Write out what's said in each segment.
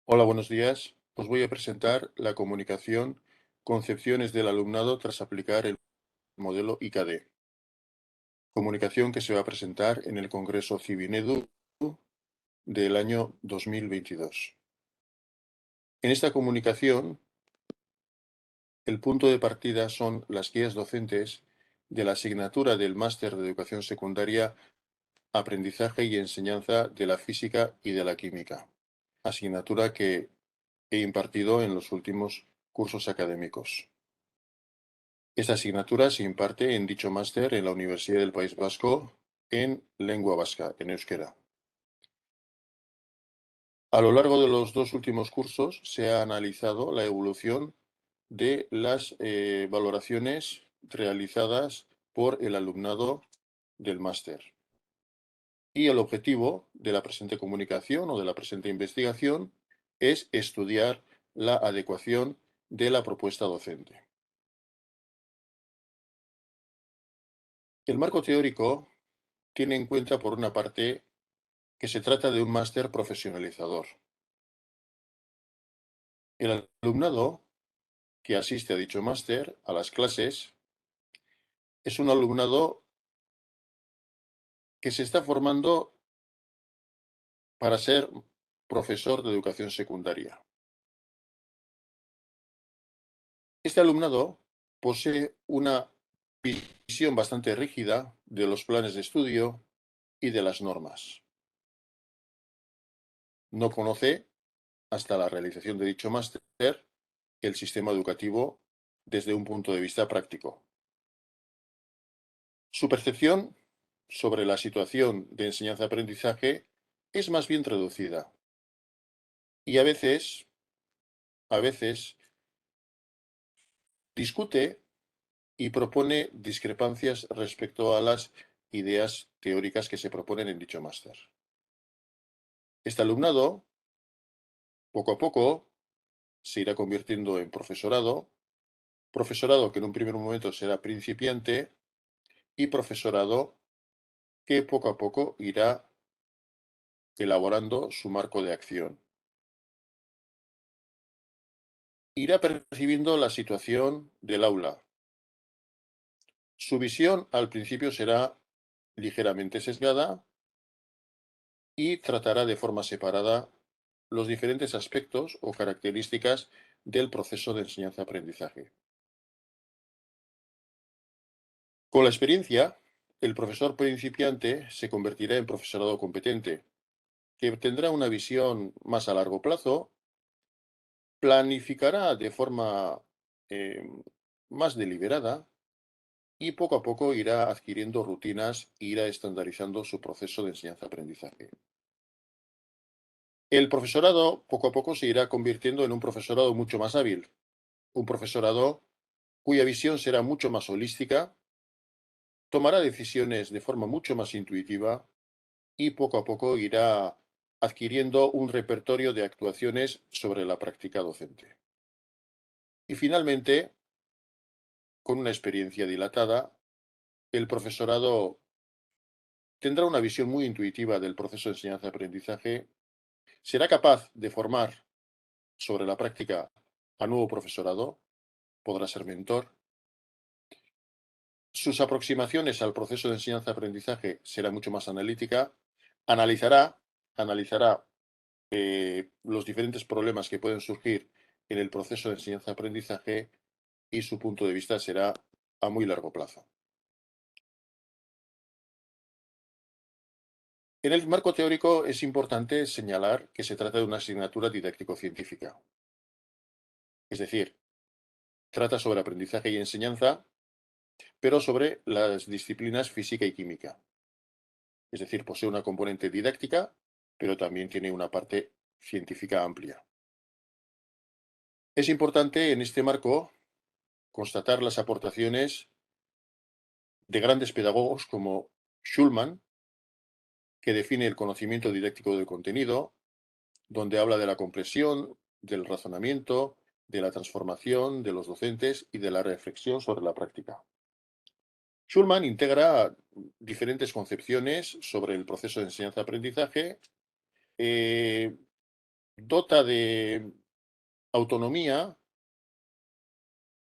Hola, buenos días. Os voy a presentar la comunicación Concepciones del alumnado tras aplicar el modelo IKD. Comunicación que se va a presentar en el Congreso Civinedu del año 2022. En esta comunicación, el punto de partida son las guías docentes de la asignatura del Máster de Educación Secundaria, Aprendizaje y Enseñanza de la Física y de la Química, asignatura que he impartido en los últimos cursos académicos. Esta asignatura se imparte en dicho máster en la Universidad del País Vasco en lengua vasca, en euskera. A lo largo de los dos últimos cursos se ha analizado la evolución de las valoraciones realizadas por el alumnado del máster. Y el objetivo de la presente comunicación o de la presente investigación es estudiar la adecuación de la propuesta docente. El marco teórico tiene en cuenta, por una parte, que se trata de un máster profesionalizador. El alumnado que asiste a dicho máster, a las clases, es un alumnado que se está formando para ser profesor de educación secundaria. Este alumnado posee una visión bastante rígida de los planes de estudio y de las normas. No conoce, hasta la realización de dicho máster, el sistema educativo desde un punto de vista práctico. Su percepción sobre la situación de enseñanza-aprendizaje es más bien reducida y a veces discute y propone discrepancias respecto a las ideas teóricas que se proponen en dicho máster. Este alumnado, poco a poco, se irá convirtiendo en profesorado que en un primer momento será principiante y profesorado que poco a poco irá elaborando su marco de acción. Irá percibiendo la situación del aula. Su visión al principio será ligeramente sesgada y tratará de forma separada los diferentes aspectos o características del proceso de enseñanza-aprendizaje. Con la experiencia, el profesor principiante se convertirá en profesorado competente, que tendrá una visión más a largo plazo, planificará de forma eh, más deliberada y poco a poco irá adquiriendo rutinas e irá estandarizando su proceso de enseñanza-aprendizaje. El profesorado poco a poco se irá convirtiendo en un profesorado mucho más hábil, un profesorado cuya visión será mucho más holística, tomará decisiones de forma mucho más intuitiva y poco a poco irá adquiriendo un repertorio de actuaciones sobre la práctica docente. Y finalmente, con una experiencia dilatada, el profesorado tendrá una visión muy intuitiva del proceso de enseñanza-aprendizaje, será capaz de formar sobre la práctica a nuevo profesorado, podrá ser mentor. Sus aproximaciones al proceso de enseñanza-aprendizaje será mucho más analítica, analizará los diferentes problemas que pueden surgir en el proceso de enseñanza-aprendizaje y su punto de vista será a muy largo plazo. En el marco teórico es importante señalar que se trata de una asignatura didáctico-científica, es decir, trata sobre aprendizaje y enseñanza, pero sobre las disciplinas física y química. Es decir, posee una componente didáctica, pero también tiene una parte científica amplia. Es importante en este marco constatar las aportaciones de grandes pedagogos como Schulman, que define el conocimiento didáctico del contenido, donde habla de la comprensión, del razonamiento, de la transformación de los docentes y de la reflexión sobre la práctica. Schulman integra diferentes concepciones sobre el proceso de enseñanza-aprendizaje, dota de autonomía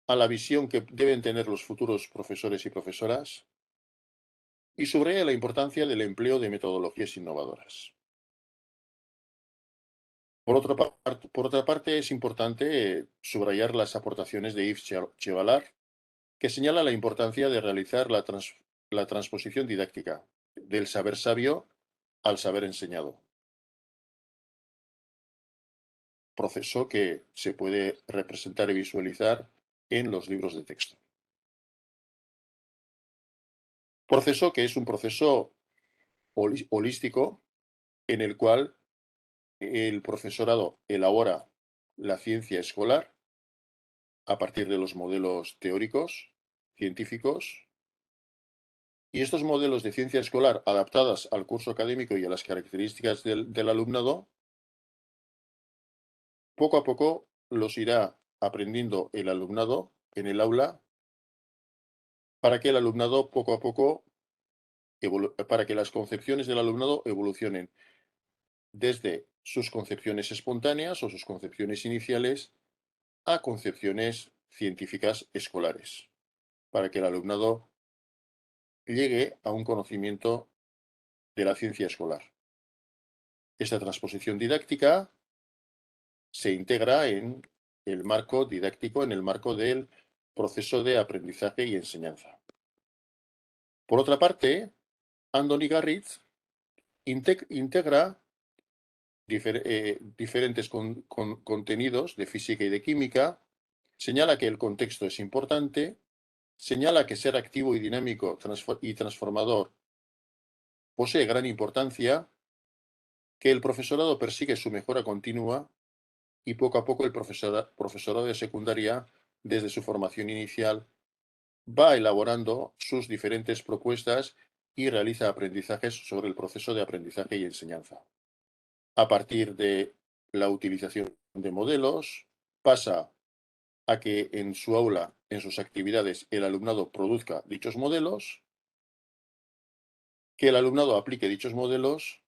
a la visión que deben tener los futuros profesores y profesoras y subraya la importancia del empleo de metodologías innovadoras. Por otra parte, es importante subrayar las aportaciones de Yves Chevalar, que señala la importancia de realizar la transposición didáctica del saber sabio al saber enseñado, proceso que se puede representar y visualizar en los libros de texto. Proceso que es un proceso holístico en el cual el profesorado elabora la ciencia escolar a partir de los modelos teóricos, científicos, y estos modelos de ciencia escolar adaptadas al curso académico y a las características del alumnado, poco a poco los irá aprendiendo el alumnado en el aula para que el alumnado poco a poco, para que las concepciones del alumnado evolucionen desde sus concepciones espontáneas o sus concepciones iniciales a concepciones científicas escolares, para que el alumnado llegue a un conocimiento de la ciencia escolar. Esta transposición didáctica se integra en el marco didáctico, en el marco del proceso de aprendizaje y enseñanza. Por otra parte, Andoni Garritz integra diferentes contenidos de física y de química, señala que el contexto es importante, señala que ser activo y dinámico y transformador posee gran importancia, que el profesorado persigue su mejora continua y poco a poco el profesorado de secundaria, desde su formación inicial, va elaborando sus diferentes propuestas y realiza aprendizajes sobre el proceso de aprendizaje y enseñanza. A partir de la utilización de modelos, pasa a que en su aula, en sus actividades, el alumnado produzca dichos modelos, que el alumnado aplique dichos modelos,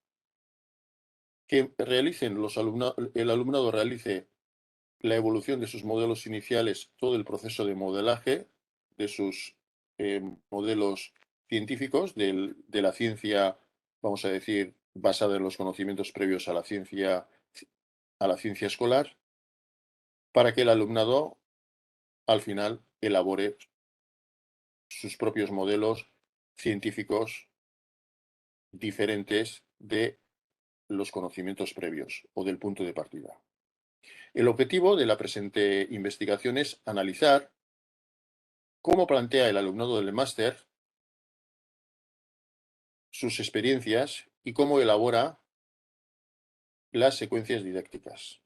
que el alumnado realice la evolución de sus modelos iniciales, todo el proceso de modelaje de sus modelos científicos, de la ciencia, vamos a decir, basada en los conocimientos previos a la ciencia escolar, para que el alumnado al final elabore sus propios modelos científicos diferentes de los conocimientos previos o del punto de partida. El objetivo de la presente investigación es analizar cómo plantea el alumnado del máster sus experiencias y cómo elabora las secuencias didácticas.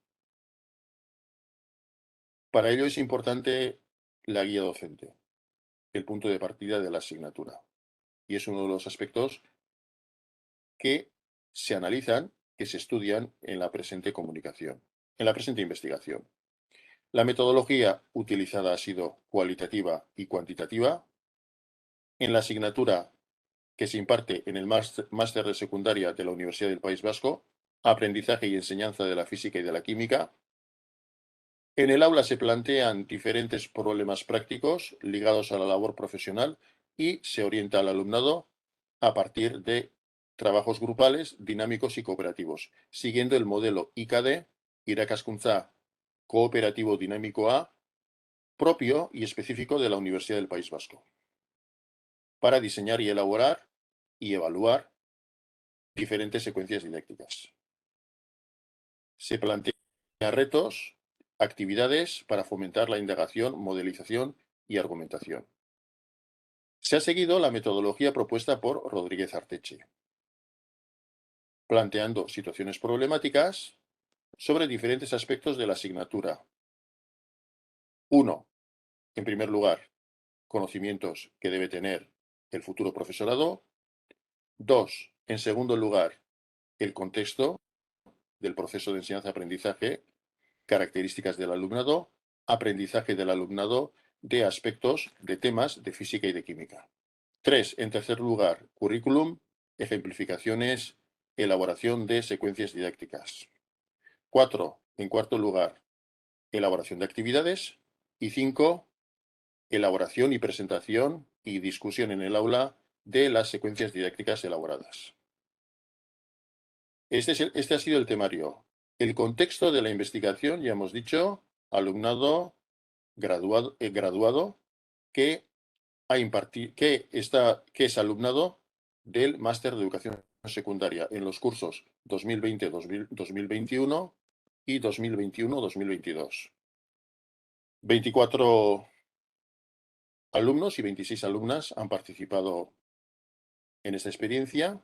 Para ello es importante la guía docente, el punto de partida de la asignatura. Y es uno de los aspectos que se analizan, que se estudian en la presente comunicación, en la presente investigación. La metodología utilizada ha sido cualitativa y cuantitativa. En la asignatura que se imparte en el máster de secundaria de la Universidad del País Vasco, aprendizaje y enseñanza de la física y de la química. En el aula se plantean diferentes problemas prácticos ligados a la labor profesional y se orienta al alumnado a partir de trabajos grupales, dinámicos y cooperativos, siguiendo el modelo IKD, Irakaskuntza Cooperativo Dinámico A, propio y específico de la Universidad del País Vasco, para diseñar y elaborar y evaluar diferentes secuencias didácticas. Se plantean retos, actividades para fomentar la indagación, modelización y argumentación. Se ha seguido la metodología propuesta por Rodríguez Arteche, planteando situaciones problemáticas sobre diferentes aspectos de la asignatura. 1. En primer lugar, conocimientos que debe tener el futuro profesorado. 2. En segundo lugar, el contexto del proceso de enseñanza-aprendizaje, características del alumnado, aprendizaje del alumnado de aspectos de temas de física y de química. 3. En tercer lugar, currículum, ejemplificaciones, elaboración de secuencias didácticas. 4, en cuarto lugar, elaboración de actividades. Y 5, elaboración y presentación y discusión en el aula de las secuencias didácticas elaboradas. Este ha sido el temario. El contexto de la investigación, ya hemos dicho, alumnado graduado que, que es alumnado del Máster de Educación Secundaria en los cursos 2020-2021 y 2021-2022. 24 alumnos y 26 alumnas han participado en esta experiencia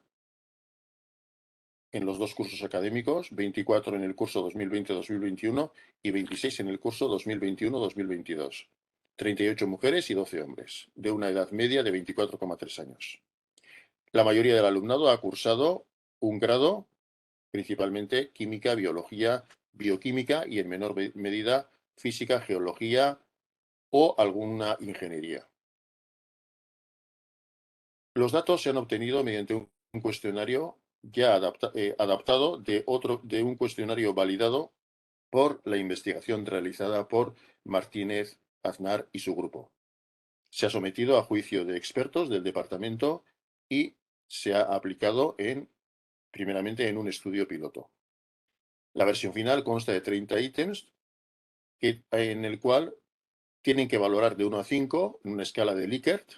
en los dos cursos académicos, 24 en el curso 2020-2021 y 26 en el curso 2021-2022. 38 mujeres y 12 hombres, de una edad media de 24,3 años. La mayoría del alumnado ha cursado un grado, principalmente química, biología, bioquímica y en menor medida física, geología o alguna ingeniería. Los datos se han obtenido mediante un cuestionario ya adaptado de un cuestionario validado por la investigación realizada por Martínez, Aznar y su grupo. Se ha sometido a juicio de expertos del departamento y se ha aplicado primeramente en un estudio piloto. La versión final consta de 30 ítems en el cual tienen que valorar de 1 a 5 en una escala de Likert,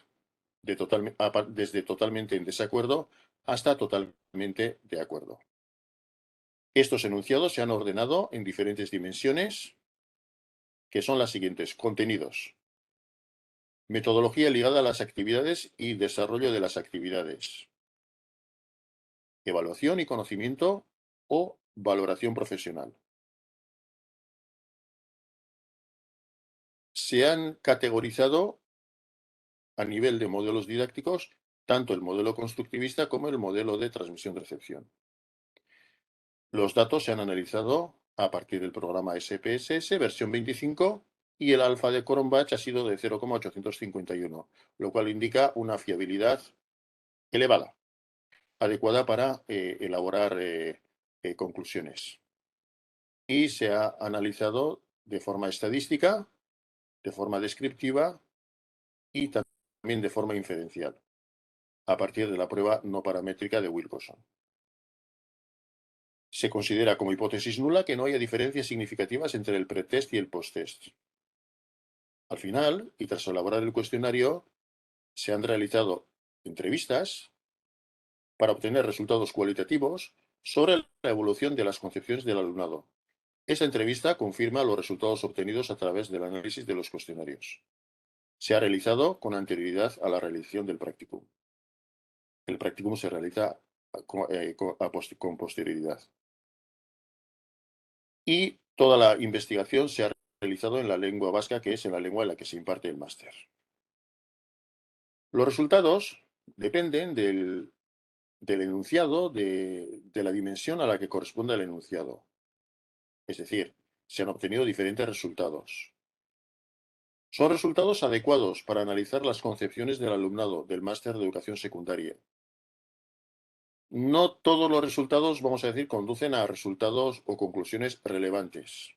desde totalmente en desacuerdo hasta totalmente de acuerdo. Estos enunciados se han ordenado en diferentes dimensiones, que son las siguientes: contenidos, metodología ligada a las actividades y desarrollo de las actividades, evaluación y conocimiento o valoración profesional. Se han categorizado a nivel de modelos didácticos tanto el modelo constructivista como el modelo de transmisión-recepción. Los datos se han analizado a partir del programa SPSS versión 25 y el alfa de Cronbach ha sido de 0,851, lo cual indica una fiabilidad elevada, adecuada para elaborar conclusiones. Y se ha analizado de forma estadística, de forma descriptiva y también de forma inferencial, a partir de la prueba no paramétrica de Wilcoxon. Se considera como hipótesis nula que no haya diferencias significativas entre el pretest y el posttest. Al final, y tras elaborar el cuestionario, se han realizado entrevistas para obtener resultados cualitativos sobre la evolución de las concepciones del alumnado. Esta entrevista confirma los resultados obtenidos a través del análisis de los cuestionarios. Se ha realizado con anterioridad a la realización del practicum. El practicum se realiza con posterioridad. Y toda la investigación se ha realizado en la lengua vasca, que es en la lengua en la que se imparte el máster. Los resultados dependen del enunciado, de la dimensión a la que corresponde el enunciado. Es decir, se han obtenido diferentes resultados. Son resultados adecuados para analizar las concepciones del alumnado del máster de educación secundaria. No todos los resultados, vamos a decir, conducen a resultados o conclusiones relevantes.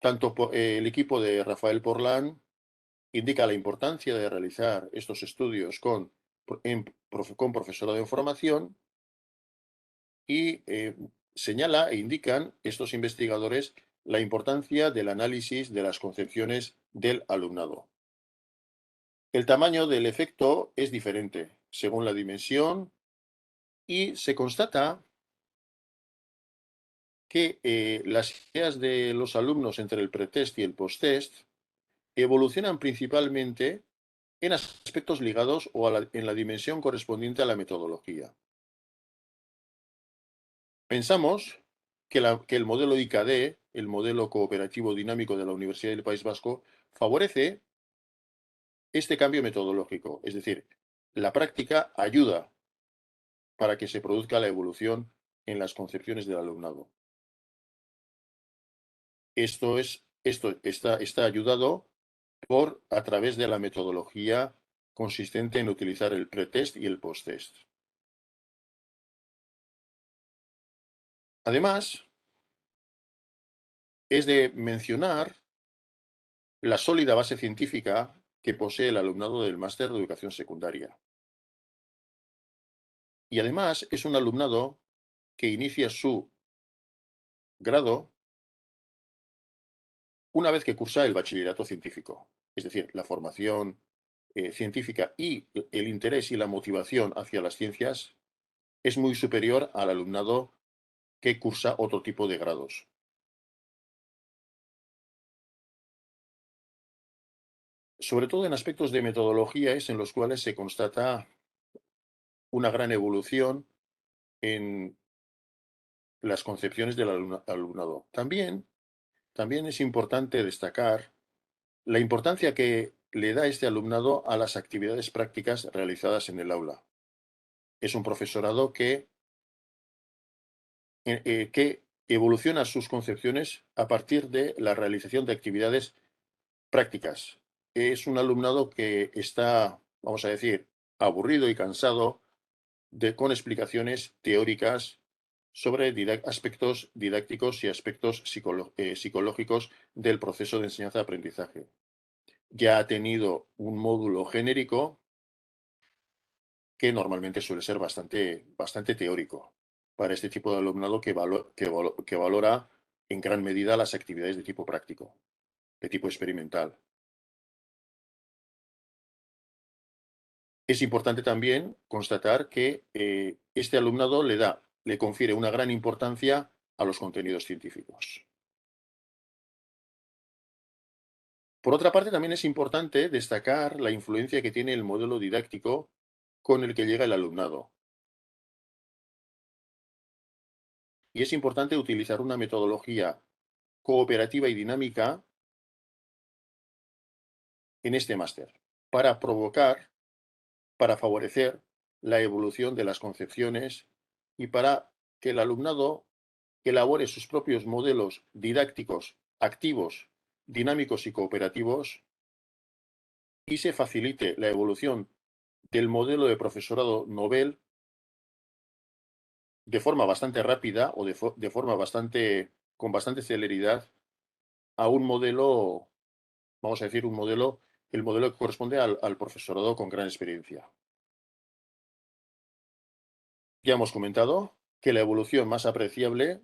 Tanto el equipo de Rafael Porlán indica la importancia de realizar estos estudios con profesorado en formación y señala e indican estos investigadores la importancia del análisis de las concepciones del alumnado. El tamaño del efecto es diferente según la dimensión y se constata que las ideas de los alumnos entre el pretest y el posttest evolucionan principalmente en aspectos ligados en la dimensión correspondiente a la metodología. Pensamos que el modelo IKD, el modelo cooperativo dinámico de la Universidad del País Vasco, favorece este cambio metodológico, es decir, la práctica ayuda para que se produzca la evolución en las concepciones del alumnado. Esto está ayudado a través de la metodología consistente en utilizar el pretest y el posttest. Además, es de mencionar la sólida base científica que posee el alumnado del máster de educación secundaria. Y además es un alumnado que inicia su grado una vez que cursa el bachillerato científico. Es decir, la formación científica y el interés y la motivación hacia las ciencias es muy superior al alumnado que cursa otro tipo de grados. Sobre todo en aspectos de metodología es en los cuales se constata una gran evolución en las concepciones del alumnado. También es importante destacar la importancia que le da este alumnado a las actividades prácticas realizadas en el aula. Es un profesorado que evoluciona sus concepciones a partir de la realización de actividades prácticas. Es un alumnado que está, vamos a decir, aburrido y cansado con explicaciones teóricas sobre aspectos didácticos y aspectos psicológicos del proceso de enseñanza-aprendizaje. Ya ha tenido un módulo genérico que normalmente suele ser bastante teórico para este tipo de alumnado que valora en gran medida las actividades de tipo práctico, de tipo experimental. Es importante también constatar que este alumnado le confiere una gran importancia a los contenidos científicos. Por otra parte, también es importante destacar la influencia que tiene el modelo didáctico con el que llega el alumnado. Y es importante utilizar una metodología cooperativa y dinámica en este máster para para favorecer la evolución de las concepciones y para que el alumnado elabore sus propios modelos didácticos activos, dinámicos y cooperativos y se facilite la evolución del modelo de profesorado novel de forma bastante rápida o de forma con bastante celeridad a un modelo, vamos a decir, el modelo que corresponde al profesorado con gran experiencia. Ya hemos comentado que la evolución más apreciable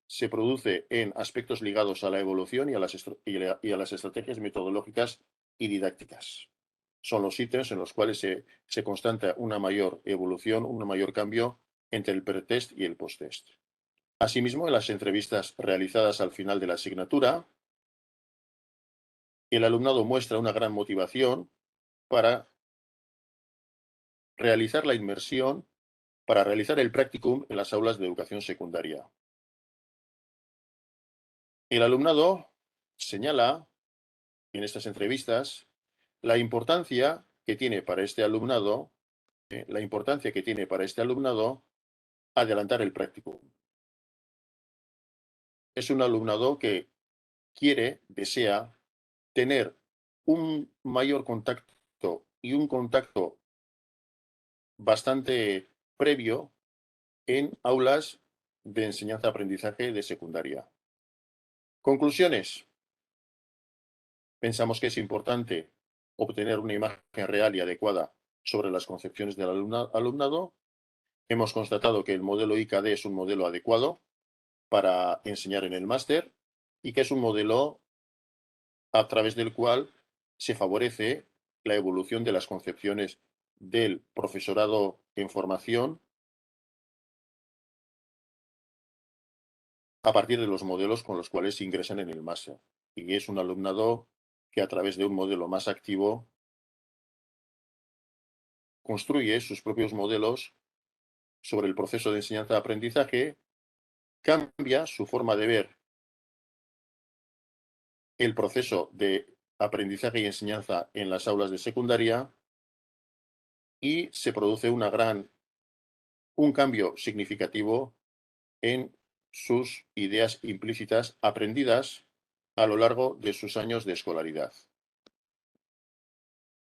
se produce en aspectos ligados a la evolución y a las estrategias metodológicas y didácticas. Son los ítems en los cuales se constata una mayor evolución, un mayor cambio entre el pretest y el posttest. Asimismo, en las entrevistas realizadas al final de la asignatura, el alumnado muestra una gran motivación para realizar la inmersión, para realizar el practicum en las aulas de educación secundaria. El alumnado señala en estas entrevistas la importancia que tiene para este alumnado, la importancia que tiene para este alumnado adelantar el practicum. Es un alumnado que desea tener un mayor contacto y un contacto bastante previo en aulas de enseñanza-aprendizaje de secundaria. Conclusiones. Pensamos que es importante obtener una imagen real y adecuada sobre las concepciones del alumnado. Hemos constatado que el modelo IKD es un modelo adecuado para enseñar en el máster y que es un modelo a través del cual se favorece la evolución de las concepciones del profesorado en formación a partir de los modelos con los cuales se ingresan en el máster. Y es un alumnado que a través de un modelo más activo construye sus propios modelos sobre el proceso de enseñanza-aprendizaje, cambia su forma de ver el proceso de aprendizaje y enseñanza en las aulas de secundaria y se produce un cambio significativo en sus ideas implícitas aprendidas a lo largo de sus años de escolaridad.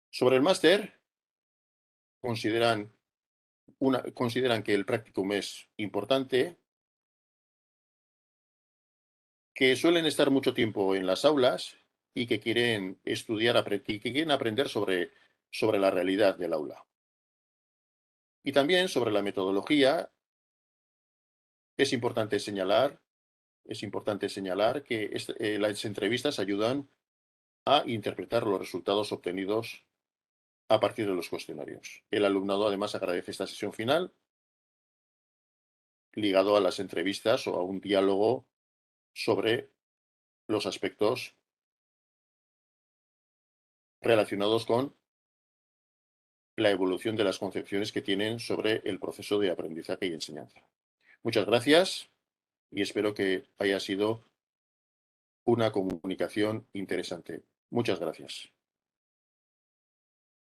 Sobre el máster, consideran que el practicum es importante que suelen estar mucho tiempo en las aulas y que quieren estudiar y que quieren aprender sobre la realidad del aula. Y también sobre la metodología, es importante señalar, es importante señalar que las entrevistas ayudan a interpretar los resultados obtenidos a partir de los cuestionarios. El alumnado además agradece esta sesión final ligado a las entrevistas o a un diálogo sobre los aspectos relacionados con la evolución de las concepciones que tienen sobre el proceso de aprendizaje y enseñanza. Muchas gracias y espero que haya sido una comunicación interesante. Muchas gracias.